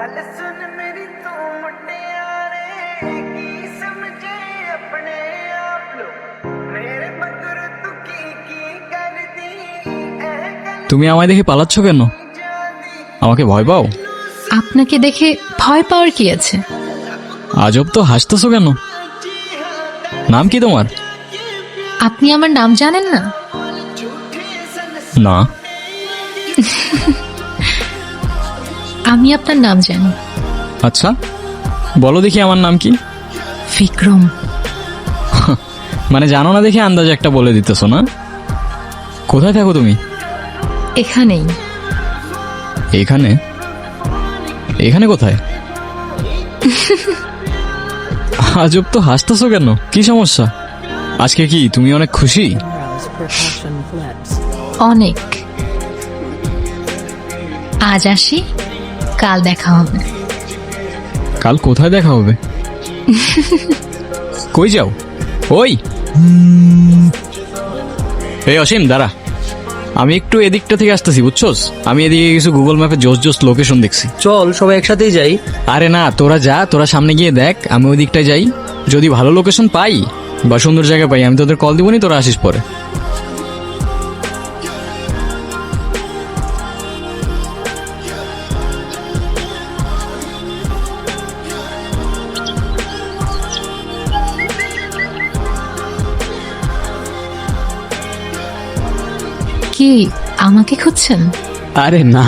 गल सुन मेरी तू मुटियारे की समझे अपने आप लो मेरे मगर तू की कर दी ए गल তুমি আমায় দেখে পালাচ্ছ কেন? আমাকে ভয় পাও? আপনাকে দেখে ভয় পাওয়ার কি আছে? আজব তো, হাসতেছো কেন? নাম কি তোমার? আপনি আমার নাম জানেন না? না। আমি আপনার নাম জানি। আচ্ছা, বলো দেখি আমার নাম কি? বিক্রম। মানে জানো না দেখে আন্দাজে একটা বলে দিতেছো না? কোথায় থাকো তুমি? এখানেই। এখানে? এখানে কোথায়? আজব তো, হাসতেছো কেন? কি সমস্যা? আজকে কি তুমি অনেক খুশি? অনেক। আজ আসি, কাল দেখা হবে। কাল কোথায় দেখা হবে? কই যাও? ওই এই অসীম, দাঁড়া, আমি একটু এদিকটা থেকে আসতেছি, বুঝছোস? আমি এদিকে কিছু গুগল ম্যাপে জোস জোস লোকেশন দেখছি। চল সবাই একসাথেই যাই। আরে না, তোরা যা, তোরা সামনে গিয়ে দেখ, আমি ওই দিকটায় যাই। যদি ভালো লোকেশন পাই বা সুন্দর জায়গা পাই, আমি তোদের কল দিবনি, তোরা আসিস পরে। কি আমাকে খুঁজছেন? আরে না,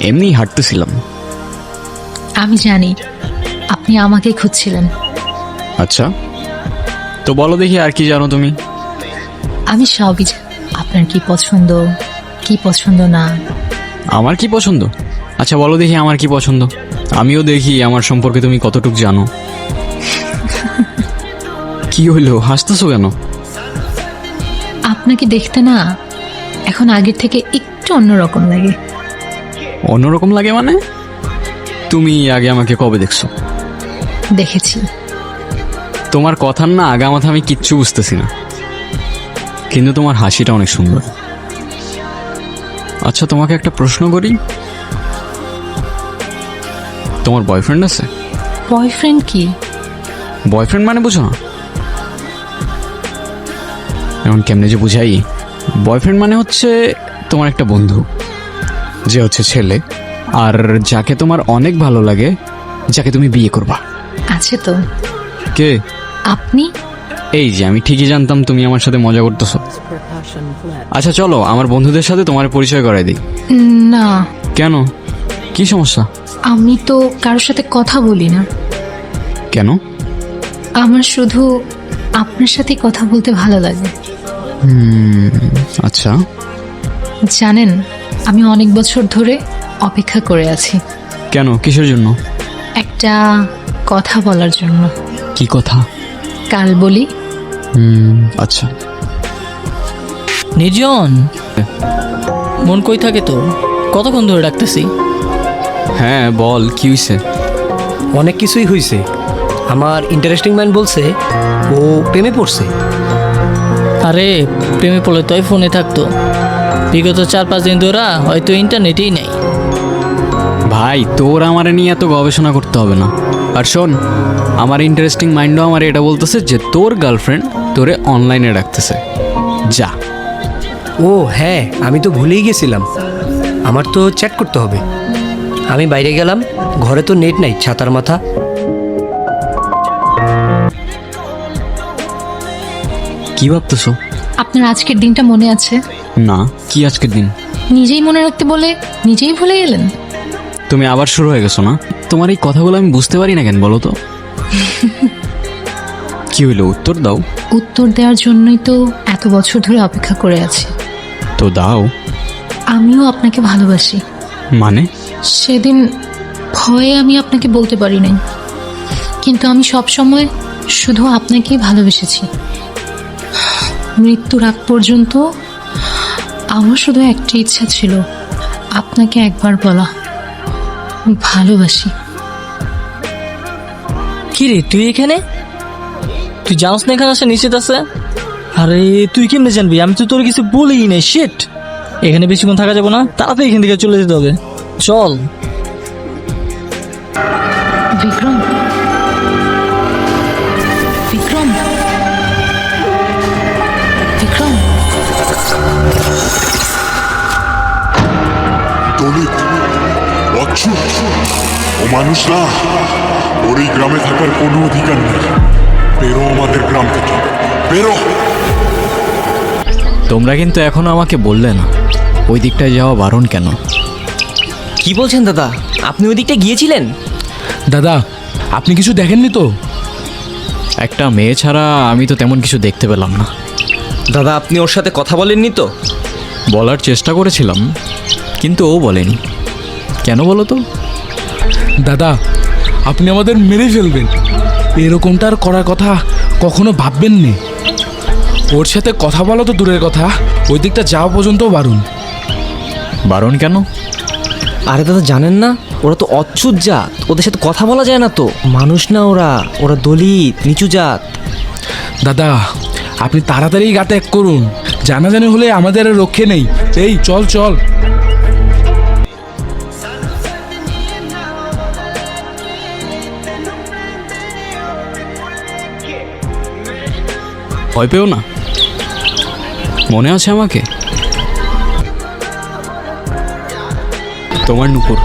এমনি হাঁটতেছিলাম। আমি জানি আপনি আমাকে খুঁজছিলেন। আচ্ছা, তো বলো দেখি আর কি জানো তুমি? আমি সবই জানি। আপনার কি পছন্দ, কি পছন্দ না। আমার কি পছন্দ? আচ্ছা বলো দেখি আমার কি পছন্দ, আমিও দেখি আমার সম্পর্কে তুমি কতটুক জানো। কি হইলো, হাসতেছো কেন? আপনাকে দেখতে না এখন আগের থেকে একটু অন্যরকম লাগে। অন্যরকম লাগে মানে? তুমি আগে আমাকে কবে দেখছো? দেখেছি। তোমার কথার না আগামাথা আমি কিচ্ছু বুঝতেছি না, কিন্তু তোমার হাসিটা অনেক সুন্দর। আচ্ছা তোমাকে একটা প্রশ্ন করি, তোমার বয়ফ্রেন্ড আছে? বয়ফ্রেন্ড কি? বয়ফ্রেন্ড মানে বুঝো না? এখন কেমনে যে বুঝাই, বয়ফ্রেন্ড মানে হচ্ছে তোমার একটা বন্ধু, যে হচ্ছে ছেলে, আর যাকে তোমার অনেক ভালো লাগে, যাকে তুমি বিয়ে করবা। আছে তো। কে? আপনি। এই যে আমি ঠিকই জানতাম তুমি আমার সাথে মজা করতেছো। আচ্ছা চলো আমার বন্ধুদের সাথে তোমার পরিচয় করাই দিই। না। কেন, কি সমস্যা? আমি তো কারোর সাথে কথা বলি না। কেন? আমার শুধু আপনার সাথে কথা বলতে ভালো লাগে। আচ্ছা, জানেন আমি অনেক বছর ধরে অপেক্ষা করে আছি। কেন, কিসের জন্য? একটা কথা বলার জন্য। কি কথা? কাল বলি। আচ্ছা। নির্জন, মন কই থাকে তোর? কতক্ষণ ধরে ডাকতেছি। হ্যাঁ বল, কি হয়েছে? অনেক কিছুই হয়েছে। আমার ইন্টারেস্টিং ম্যান বলছে ও প্রেমে পড়ছে। আরে প্রেমে পড়লে তো ফোনে থাকতো, বিগত 4-5 দিন ধরে হয়তো ইন্টারনেটেই নেই। ভাই তোর আমারে নিয়ে এত গবেষণা করতে হবে না। আর শোন, আমার ইন্টারেস্টিং মাইন্ডও আমার এটা বলতেছে যে তোর গার্লফ্রেন্ড তোরে অনলাইনে ডাকতেছে। যা। ও হ্যাঁ, আমি তো ভুলেই গেছিলাম, আমার তো চ্যাট করতে হবে। আমি বাইরে গেলাম, ঘরে তো নেট নাই, ছাতার মাথা। কি ভাবতেছো? আপনার আজকের দিনটা মনে আছে? না, কি আজকের দিন? নিজেই মনে রাখতে বলে নিজেই ভুলে গেলেন। তুমি আবার শুরু হয়ে গেছো না? তোমার এই কথাগুলো আমি বুঝতে পারি না কেন বলো তো? কি হইলো, উত্তর দাও। উত্তর দেওয়ার জন্যই তো এত বছর ধরে অপেক্ষা করে আছি। তো দাও। আমিও আপনাকে ভালোবাসি। মানে? সেদিন ভয়ে আমি আপনাকে বলতে পারি নাই, কিন্তু আমি সব সময় শুধু আপনাকেই ভালোবেসেছি। মৃত্যুর আগ পর্যন্ত আমার শুধু একটা ইচ্ছা ছিল, আপনাকে একবার বলা ভালোবাসি। কি রে তুই এখানে? তুই জানোস না এখানে আসা নিষেধ আছে? আরে তুই কেমনে জানবি? আমি তো তোর কিছু বলিই নাই। শিট। এখানে বেশিক্ষণ থাকা যাবে না, তাড়াতাড়ি এখান থেকে চলে যেতে হবে। চল। বিক্রম, বিক্রম, বিক্রম। দলিত, অচ্ছুত, ও মানুষ না। ওর এই গ্রামে থাকার কোনো অধিকার নেই। বেরো আমাদের গ্রাম থেকে, বেরো। তোমরা কিন্তু এখনো আমাকে বললে না ওই দিকটায় যাওয়া বারণ কেন? কি বলছেন দাদা, আপনি ওই দিকটা গিয়েছিলেন? দাদা, আপনি কিছু দেখেননি তো? একটা মেয়ে ছাড়া আমি তো তেমন কিছু দেখতে পেলাম না। দাদা, আপনি ওর সাথে কথা বলেননি তো? বলার চেষ্টা করেছিলাম, কিন্তু ও বলেনি। কেন বলো তো? দাদা, আপনি আমাদের মেরে ফেলবেন, এরকমটা আর করার কথা কখনো ভাববেন নি। ওর সাথে কথা বলা তো দূরের কথা, ওই দিকটা যাওয়া পর্যন্ত বারণ। বারণ কেন? আরে দাদা, জানেন না ওরা তো অচ্ছুত জাত, ওদের সাথে কথা বলা যায় না তো। মানুষ না ওরা, ওরা দলিত, নিচু জাত। দাদা, আপনি তাড়াতাড়ি গা ত্যাগ করুন, জানাজানি হলে আমাদের আর রক্ষে নেই। এই চল চল। ভয় পেও না, মনে আছে আমাকে? তোমার নুপুর।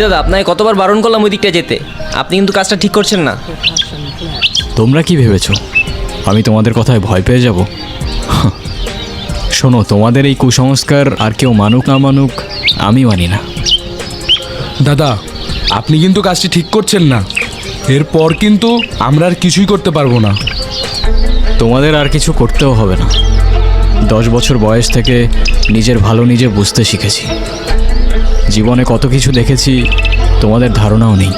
দাদা, আপনাকে কতবার বারণ করলাম ওই দিকটা যেতে, আপনি কিন্তু কাজটা ঠিক করছেন না। তোমরা কি ভেবেছো আমি তোমাদের কথায় ভয় পেয়ে যাব? শোনো, তোমাদের এই কুসংস্কার আর কেউ মানুক না মানুক আমি মানি না। দাদা, আপনি কিন্তু কাজটি ঠিক করছেন না, এরপর কিন্তু আমরা আর কিছুই করতে পারবো না। তোমাদের আর কিছু করতেও হবে না। 10 বছর বয়স থেকে নিজের ভালো নিজে বুঝতে শিখেছি। জীবনে কত কিছু দেখেছি তোমাদের ধারণাও নেই।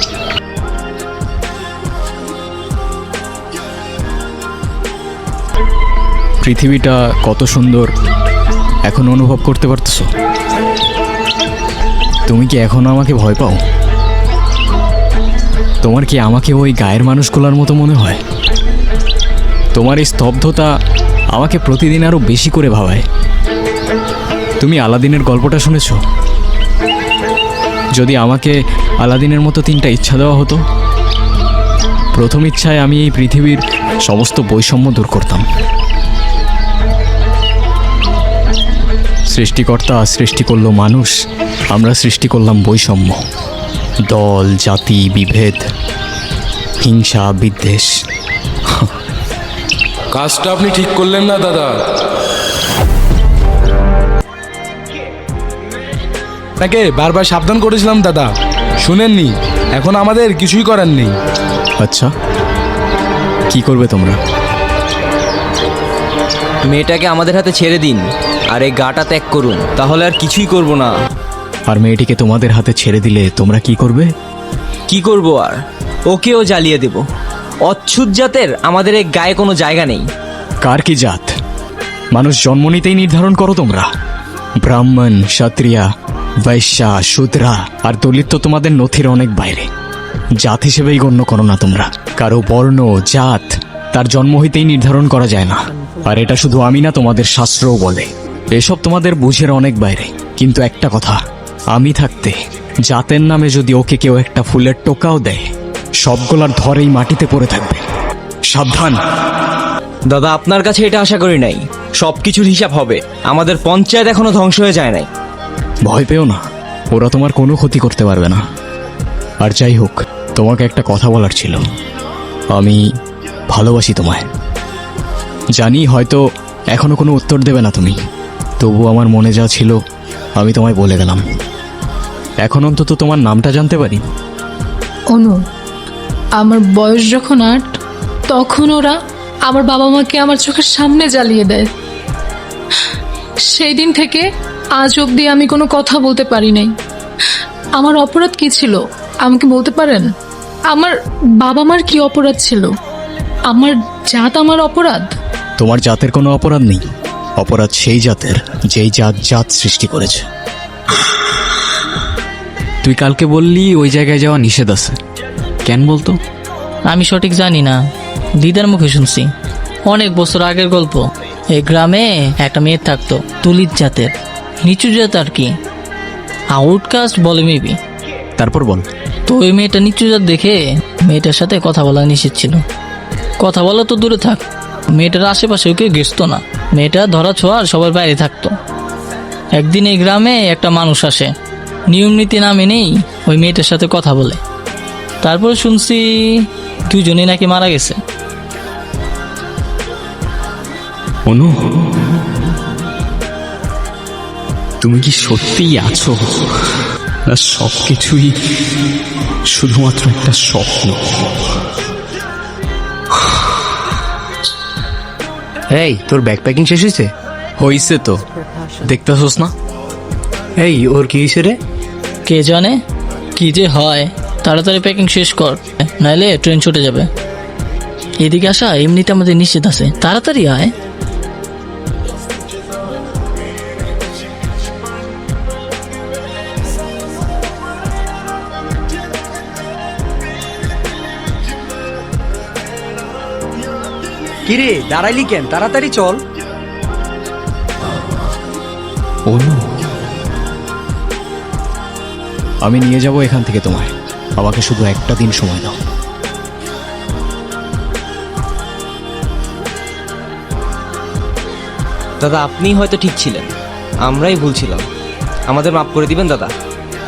পৃথিবীটা কত সুন্দর এখন অনুভব করতে পারতেছো? তুমি কি এখনো আমাকে ভয় পাও? তোমার কি আমাকে ওই গায়ের মানুষগুলোর মতো মনে হয়? তোমার এই স্তব্ধতা আমাকে প্রতিদিন আরো বেশি করে ভাবায়। তুমি আলাদিনের গল্পটা শুনেছো? যদি আমাকে আলাদিনের মতো 3টা ইচ্ছা দেওয়া হতো, প্রথম ইচ্ছায় আমি এই পৃথিবীর সমস্ত বৈষম্য দূর করতাম। সৃষ্টিকর্তা সৃষ্টি করলো মানুষ, আমরা সৃষ্টি করলাম বৈষম্য, দল জাতি বিভেদ, হিংসা বিদ্বেষ। কাজটা আপনি ঠিক করলেন না দাদা। তাকে বারবার সাবধান করেছিলাম দাদা, শুনেননি। এখন আমাদের কিছুই করার নেই। আচ্ছা, কি করবে তোমরা? মেয়েটাকে আমাদের হাতে ছেড়ে দিন আর এই গাটা ত্যাগ করুন, তাহলে আর কিছুই করব না। আর মেয়েটিকে তোমাদের হাতে ছেড়ে দিলে তোমরা কি করবে? কি করব আর, ওকেও জ্বালিয়ে দেব। অচ্ছুত জাতের আমাদের এই গায়ে কোনো জায়গা নেই। কার কি জাত মানুষ জন্ম নিতেই নির্ধারণ করো তোমরা? ব্রাহ্মণ, ক্ষত্রিয়া, বৈশ্যা, শূদ্রা আর দলিত তো তোমাদের নথির অনেক বাইরে। জাত হিসেবেই গণ্য করো না তোমরা। কারো বর্ণ জাত তার জন্ম হইতেই নির্ধারণ করা যায় না। আর এটা শুধু আমি না, তোমাদের শাস্ত্রও বলে। এসব তোমাদের বুঝের অনেক বাইরে। কিন্তু একটা কথা, আমি থাকতে জাতের নামে যদি ওকে কেউ একটা ফুলের টোকাও দেয়, সবগুলার ধরেই মাটিতে পড়ে থাকবে। সাবধান। দাদা, আপনার কাছে এটা আশা করি নাই। সব কিছুর হিসাব হবে। আমাদের পঞ্চায়েত এখনো ধ্বংস হয়ে যায় নাই। ভয় পেও না, ওরা তোমার কোনো ক্ষতি করতে পারবে না। আর যাই হোক, তোমাকে একটা কথা বলার ছিল। আমি ভালোবাসি তোমায়। জানি হয়তো এখনো কোনো উত্তর দেবে না তুমি, তবু আমার মনে যা ছিল আমি তোমায় বলে গেলাম। এখন অন্তত তোমার নামটা জানতে পারি? অনু, আমার বয়স যখন 8, তখন ওরা আমার বাবা মাকে আমার চোখের সামনে জ্বালিয়ে দেয়। সেই দিন থেকে আজ অবধি আমি কোনো কথা বলতে পারি নাই। আমার অপরাধ কি ছিল আমাকে বলতে পারেন? আমার বাবা মার কি অপরাধ ছিল? আমার জাত আমার অপরাধ? তোমার জাতের কোনো অপরাধ নেই, অপরাধ সেই জাতের যেই জাত জাত সৃষ্টি করেছে। তুই কালকে বললি ওই জায়গায় যাওয়া নিষেধ আছে, কেন বলতো? আমি সঠিক জানি না, দিদার মুখে শুনছি। অনেক বছর আগের গল্প। এই গ্রামে একটা মেয়ে থাকতো, দলিত জাতের, নিচু জাত আর কি, আউটকাস্ট বলে মেবি। তারপর বল। তো ওই মেয়েটা নিচু জাত দেখে মেয়েটার সাথে কথা বলা নিষেধ ছিল। কথা বলা তো দূরে থাক, মেয়েটার আশেপাশে কেউ গেছতো না। মেয়েটা ধরা ছোঁয়ার সবার বাইরে থাকতো। একদিন এই গ্রামে একটা মানুষ আসে, নিয়ম নীতি না মেনেই ওই মেয়েটার সাথে কথা বলে। তারপর শুনছি দুজনেই নাকি মারা গেছে। অনু, তুমি কি সত্যিই আছো, না সব কিছুই শুধুমাত্র একটা স্বপ্ন? এই, তোর ব্যাকপ্যাকিং শেষ হয়েছে? হইছে তো, দেখতেছস না? এই, ওর কি হয়েছে রে? কে জানে কি যে হয়। তাড়াতাড়ি প্যাকিং শেষ কর, নাইলে ট্রেন ছুটে যাবে। এদিকে আসা এমনিতে আমাদের নিশ্চিত আছে, তাড়াতাড়ি আয়। কিরে দাঁড়াইলি কেন? তাড়াতাড়ি চল। অনু, আমি নিয়ে যাব এখান থেকে তোমায়, আমাকে শুধু একটা দিন সময় দাও। দাদা, আপনি হয়তো ঠিক ছিলেন, আমরাই ভুল ছিলাম। আমাদের মাফ করে দিবেন দাদা।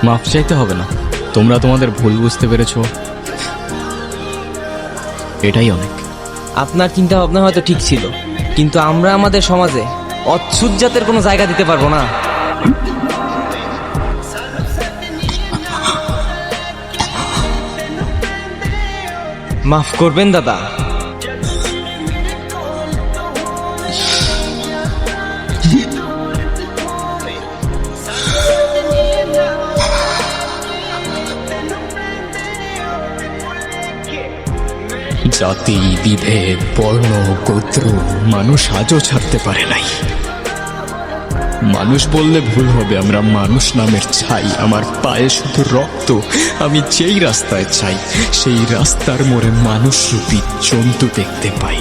মাফ চাইতে হবে না, তোমরা তোমাদের ভুল বুঝতে পেরেছো, এটাই অনেক। আপনার চিন্তা ভাবনা হয়তো ঠিক ছিল, কিন্তু আমরা আমাদের সমাজে অচ্ছুত জাতের কোনো জায়গা দিতে পারবো না। মাফ করবেন দাদা। জাতি, বিভেদ, বর্ণ, গোত্র মানুষ আজও ছাড়তে পারে নাই। মানুষ বললে ভুল হবে, আমরা মানুষ নামের ছাই। আমার পায়ে শুধু রক্ত, আমি যেই রাস্তায় চাই সেই রাস্তার মোড়ে মানুষরূপী জন্তু দেখতে পাই।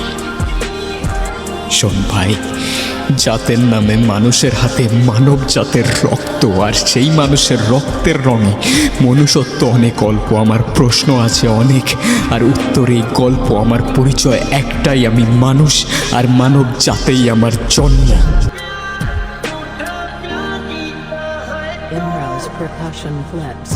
শোন ভাই, জাতের নামে মানুষের হাতে মানব জাতের রক্ত, আর সেই মানুষের রক্তের রঙে মনুষ্যত্ব অনেক অল্প। আমার প্রশ্ন আছে অনেক, আর উত্তর এই গল্প। আমার পরিচয় একটাই, আমি মানুষ, আর মানব জাতেই আমার জন্ম। Imra's percussion flips.